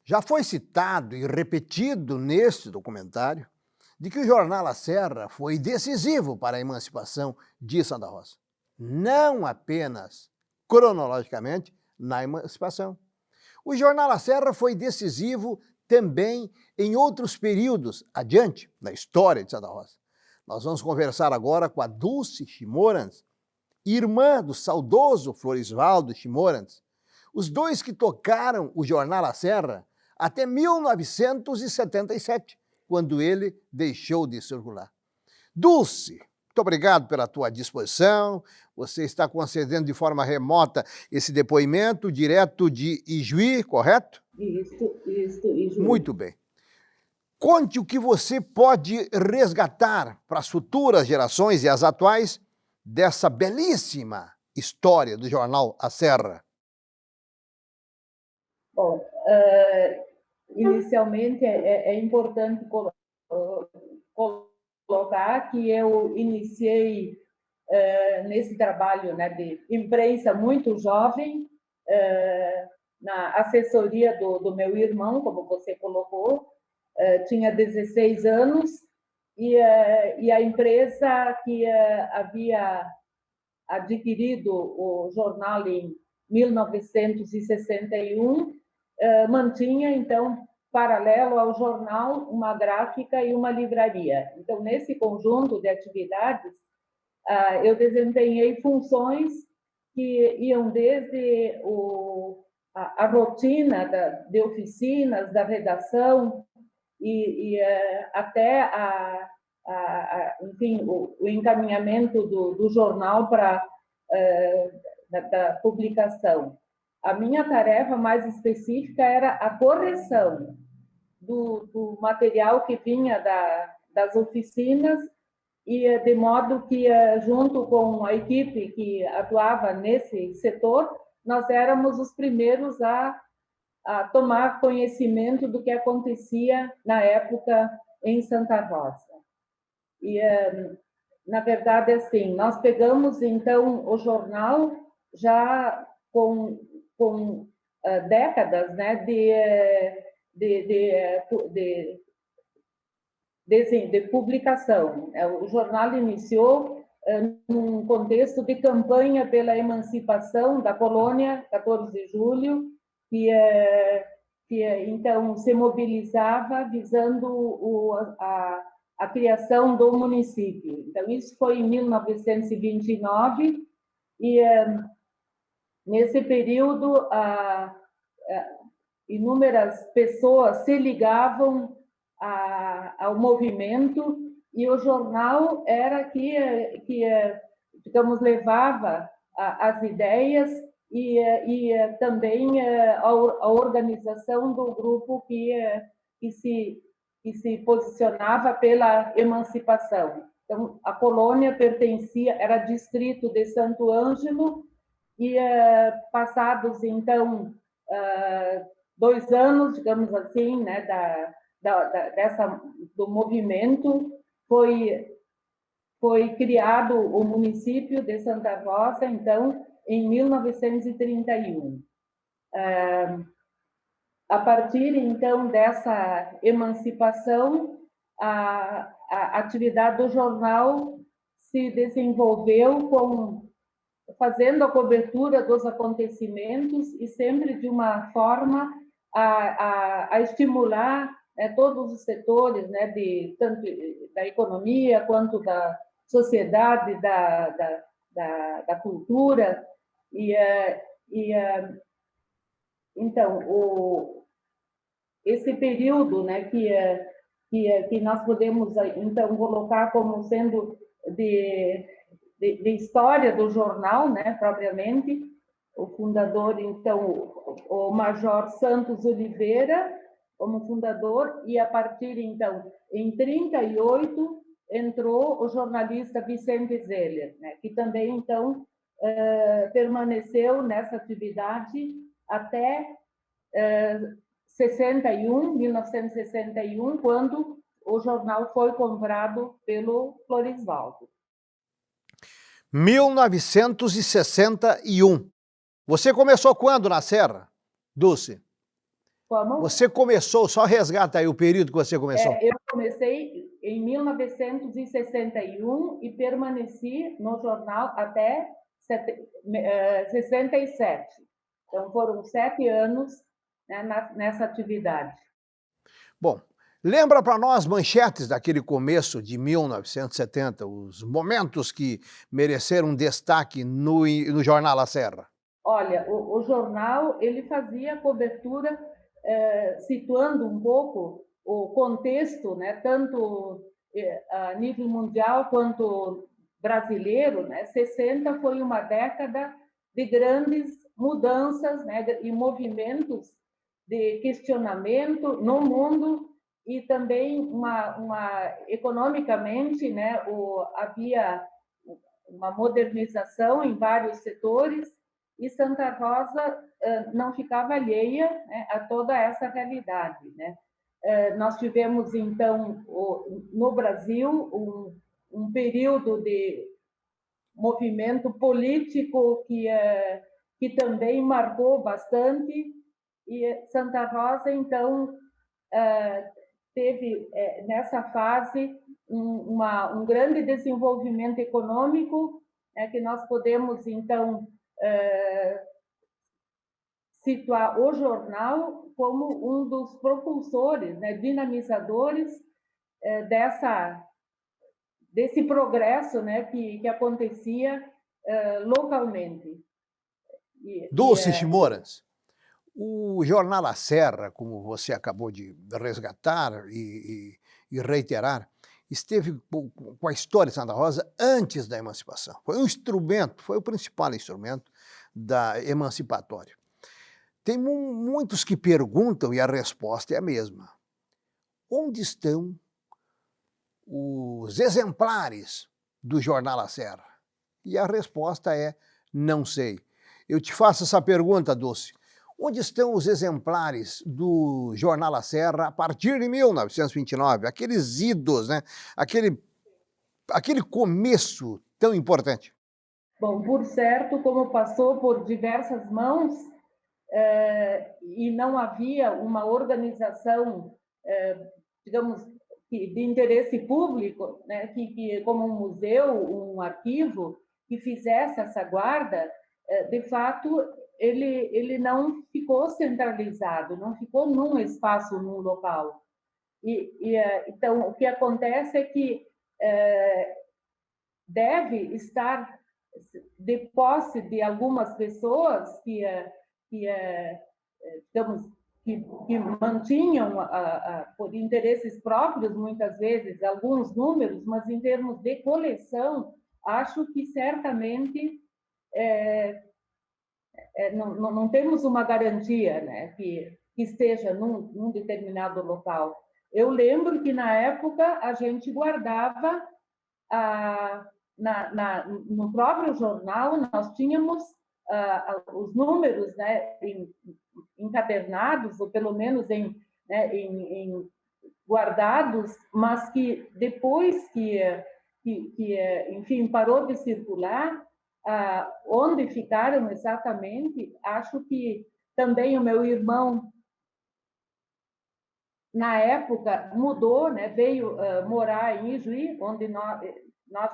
Já foi citado e repetido neste documentário de que o jornal A Serra foi decisivo para a emancipação de Santa Rosa. Não apenas cronologicamente na emancipação. O jornal A Serra foi decisivo também em outros períodos adiante na história de Santa Rosa. Nós vamos conversar agora com a Dulce Chimorans, irmã do saudoso Floresvaldo Chimorans, os dois que tocaram o jornal A Serra até 1977, quando ele deixou de circular. Dulce, muito obrigado pela tua disposição. Você está concedendo de forma remota esse depoimento direto de Ijuí, correto? Isso, Ijuí. Muito bem. Conte o que você pode resgatar para as futuras gerações e as atuais dessa belíssima história do jornal A Serra. Bom, inicialmente é importante colocar que eu iniciei nesse trabalho, né, de imprensa muito jovem, na assessoria do meu irmão, como você colocou, tinha 16 anos, e a empresa que havia adquirido o jornal em 1961 mantinha, então, paralelo ao jornal, uma gráfica e uma livraria. Então, nesse conjunto de atividades, eu desempenhei funções que iam desde a rotina de oficinas, da redação, e até enfim, o encaminhamento do jornal para da publicação. A minha tarefa mais específica era a correção do material que vinha das oficinas, e de modo que, junto com a equipe que atuava nesse setor, nós éramos os primeiros a tomar conhecimento do que acontecia na época em Santa Rosa. E, na verdade, assim, nós pegamos, então, o jornal já com décadas, né, de publicação. O jornal iniciou num contexto de campanha pela emancipação da colônia, 14 de julho, que então se mobilizava visando a criação do município. Então, isso foi em 1929, e nesse período inúmeras pessoas se ligavam ao movimento, e o jornal era que digamos, levava as ideias e também a organização do grupo que se posicionava pela emancipação. Então, a colônia era distrito de Santo Ângelo, e passados, então, 2 anos, digamos assim, né, do movimento, foi criado o município de Santa Rosa, então, em 1931. A partir, então, dessa emancipação, a atividade do jornal se desenvolveu fazendo a cobertura dos acontecimentos, e sempre de uma forma a estimular, né, todos os setores, né, tanto da economia quanto da sociedade, da cultura. Então, esse período, né, que nós podemos, então, colocar como sendo de história do jornal, né, propriamente, o fundador, então, o Major Santos Oliveira, como fundador, e a partir, então, em 38, entrou o jornalista Vicente Zeller, né, que também, então, permaneceu nessa atividade até 1961, quando o jornal foi comprado pelo Floresvaldo. 1961. Você começou quando na Serra, Dulce? Como? Você começou, só resgata aí o período que você começou. Eu comecei em 1961 e permaneci no jornal até 67. Então, foram 7 anos, né, nessa atividade. Bom, lembra para nós manchetes daquele começo de 1970, os momentos que mereceram destaque no Jornal A Serra. Olha, o jornal ele fazia cobertura situando um pouco o contexto, né, tanto a nível mundial quanto brasileiro, né? 60 foi uma década de grandes mudanças, né, e movimentos de questionamento no mundo e também economicamente, né, havia uma modernização em vários setores e Santa Rosa não ficava alheia, né, a toda essa realidade, né? Nós tivemos, então, no Brasil, um período de movimento político que também marcou bastante, e Santa Rosa, então, teve, nessa fase, um grande desenvolvimento econômico, que nós podemos, então, situar o jornal como um dos propulsores, né, dinamizadores desse progresso, né, que acontecia localmente. Dulce Chimoras, o Jornal A Serra, como você acabou de resgatar e reiterar, esteve com a história de Santa Rosa antes da emancipação. Foi um instrumento, foi o principal instrumento da emancipatória. Tem muitos que perguntam e a resposta é a mesma. Onde estão os exemplares do Jornal A Serra? E a resposta é: não sei. Eu te faço essa pergunta, Dulce. Onde estão os exemplares do Jornal A Serra a partir de 1929? Aqueles idos, né? Aquele começo tão importante. Bom, por certo, como passou por diversas mãos e não havia uma organização, digamos, de interesse público, né, como um museu, um arquivo, que fizesse essa guarda, de fato, ele não ficou centralizado, não ficou num espaço, num local. Então, o que acontece é que deve estar de posse de algumas pessoas digamos, que mantinham, por interesses próprios, muitas vezes, alguns números, mas em termos de coleção, acho que certamente não temos uma garantia, né, que esteja num determinado local. Eu lembro que, na época, a gente guardava no próprio jornal, nós tínhamos os números, né, encadernados, ou pelo menos em guardados, mas que depois enfim, parou de circular, onde ficaram exatamente, acho que também o meu irmão, na época, mudou, né, veio morar em Ijuí, onde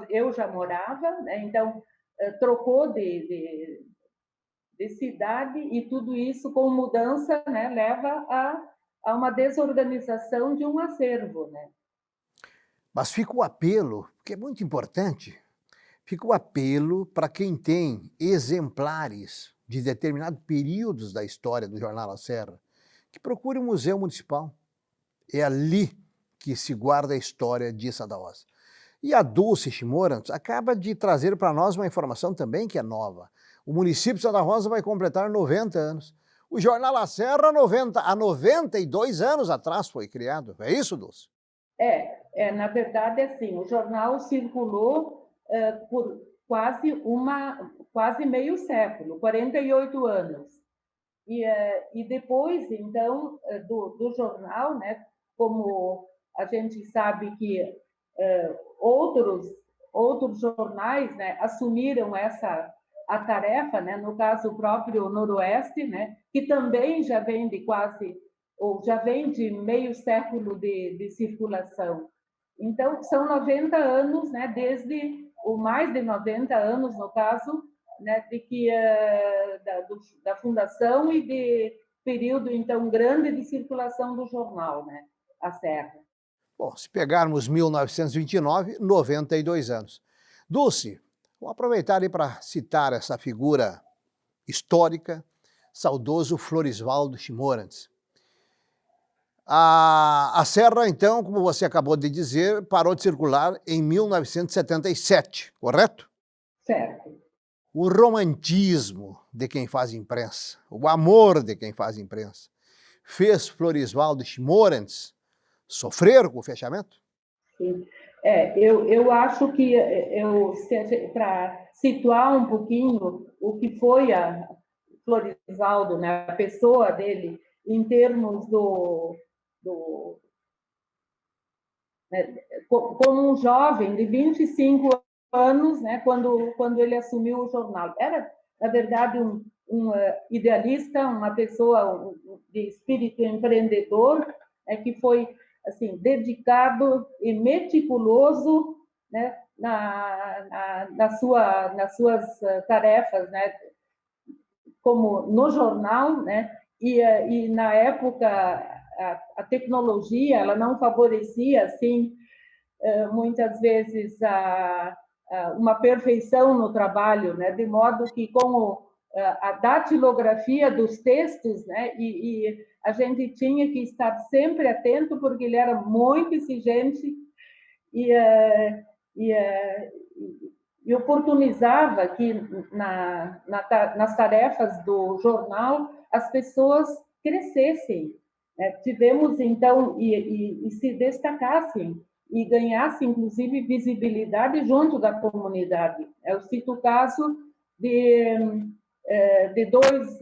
eu já morava, né, então trocou de cidade, e tudo isso com mudança, né, leva a uma desorganização de um acervo, né? Mas fica o apelo, que é muito importante, fica o apelo para quem tem exemplares de determinados períodos da história do Jornal A Serra, que procure o Museu Municipal. É ali que se guarda a história de Santa Rosa. E a Dulce Chimoras acaba de trazer para nós uma informação também que é nova. O município de Santa Rosa vai completar 90 anos. O Jornal A Serra, há 92 anos atrás foi criado. É isso, Dulce? Na verdade, assim, o jornal circulou por quase meio século, 48 anos. E depois, então, do jornal, né, como a gente sabe que outros jornais, né, assumiram a tarefa, né, no caso o próprio Noroeste, né, que também já vem de quase ou já vem de meio século de circulação. Então, são 90 anos, né, desde, ou mais de 90 anos, no caso, né, de que, da fundação e de período, então, grande de circulação do jornal, né, A Serra. Bom, se pegarmos 1929, 92 anos. Dulce, vou aproveitar aí para citar essa figura histórica, saudoso Floresvaldo Chimorandes. A Serra, então, como você acabou de dizer, parou de circular em 1977, correto? Certo. O romantismo de quem faz imprensa, o amor de quem faz imprensa, fez Floresvaldo Chimorandes sofrer com o fechamento? Sim. Eu acho que, para situar um pouquinho o que foi a Floresvaldo, né, a pessoa dele, em termos né, como um jovem de 25 anos, né, quando ele assumiu o jornal. Era, na verdade, um idealista, uma pessoa de espírito empreendedor, que foi assim dedicado e meticuloso, né, nas suas tarefas, né, como no jornal, né, e na época a tecnologia ela não favorecia assim muitas vezes uma perfeição no trabalho, né, de modo que com a datilografia dos textos, né, e a gente tinha que estar sempre atento porque ele era muito exigente e, e, e oportunizava que nas tarefas do jornal as pessoas crescessem, né? Tivemos então e se destacassem e ganhassem inclusive visibilidade junto da comunidade. Eu cito o caso de dois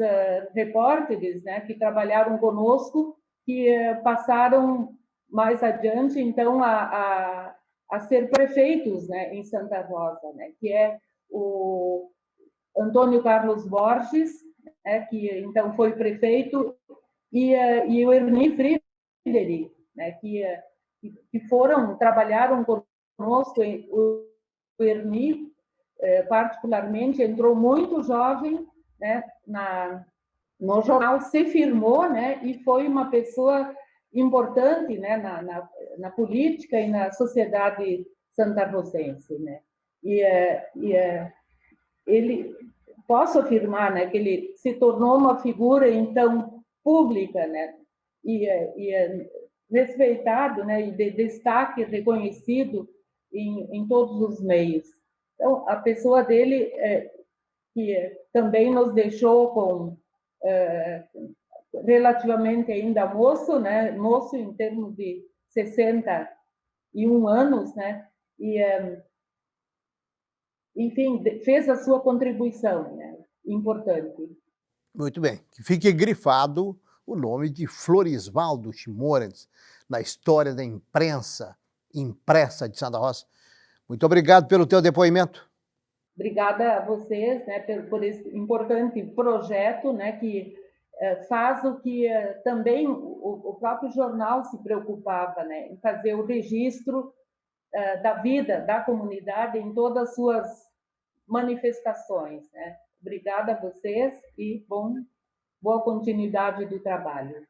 repórteres, né, que trabalharam conosco, que passaram mais adiante então a ser prefeitos, né, em Santa Rosa, né, que é o Antônio Carlos Borges, né, que então foi prefeito, e o Ernie Friedrich, né, que trabalharam conosco. O Ernie, particularmente, entrou muito jovem, né, no jornal, se firmou, né, e foi uma pessoa importante, né, na política e na sociedade santarrocense, né. Ele, posso afirmar, né, que ele se tornou uma figura então pública, né, e respeitado, né, e de destaque reconhecido em todos os meios. Então, a pessoa dele que também nos deixou com relativamente ainda moço, né, moço em termos de 61 anos, né, e enfim, fez a sua contribuição, né, importante. Muito bem, que fique grifado o nome de Floresvaldo Chimorandes na história da imprensa impressa de Santa Rosa. Muito obrigado pelo teu depoimento. Obrigada a vocês, né, por esse importante projeto, né, que faz o que também o próprio jornal se preocupava, né, em fazer o registro da vida da comunidade em todas as suas manifestações, né. Obrigada a vocês e boa continuidade do trabalho.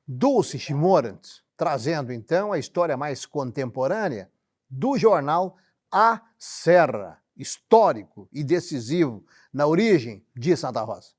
Dulce Chimorandes, trazendo então a história mais contemporânea do jornal A Serra, histórico e decisivo na origem de Santa Rosa.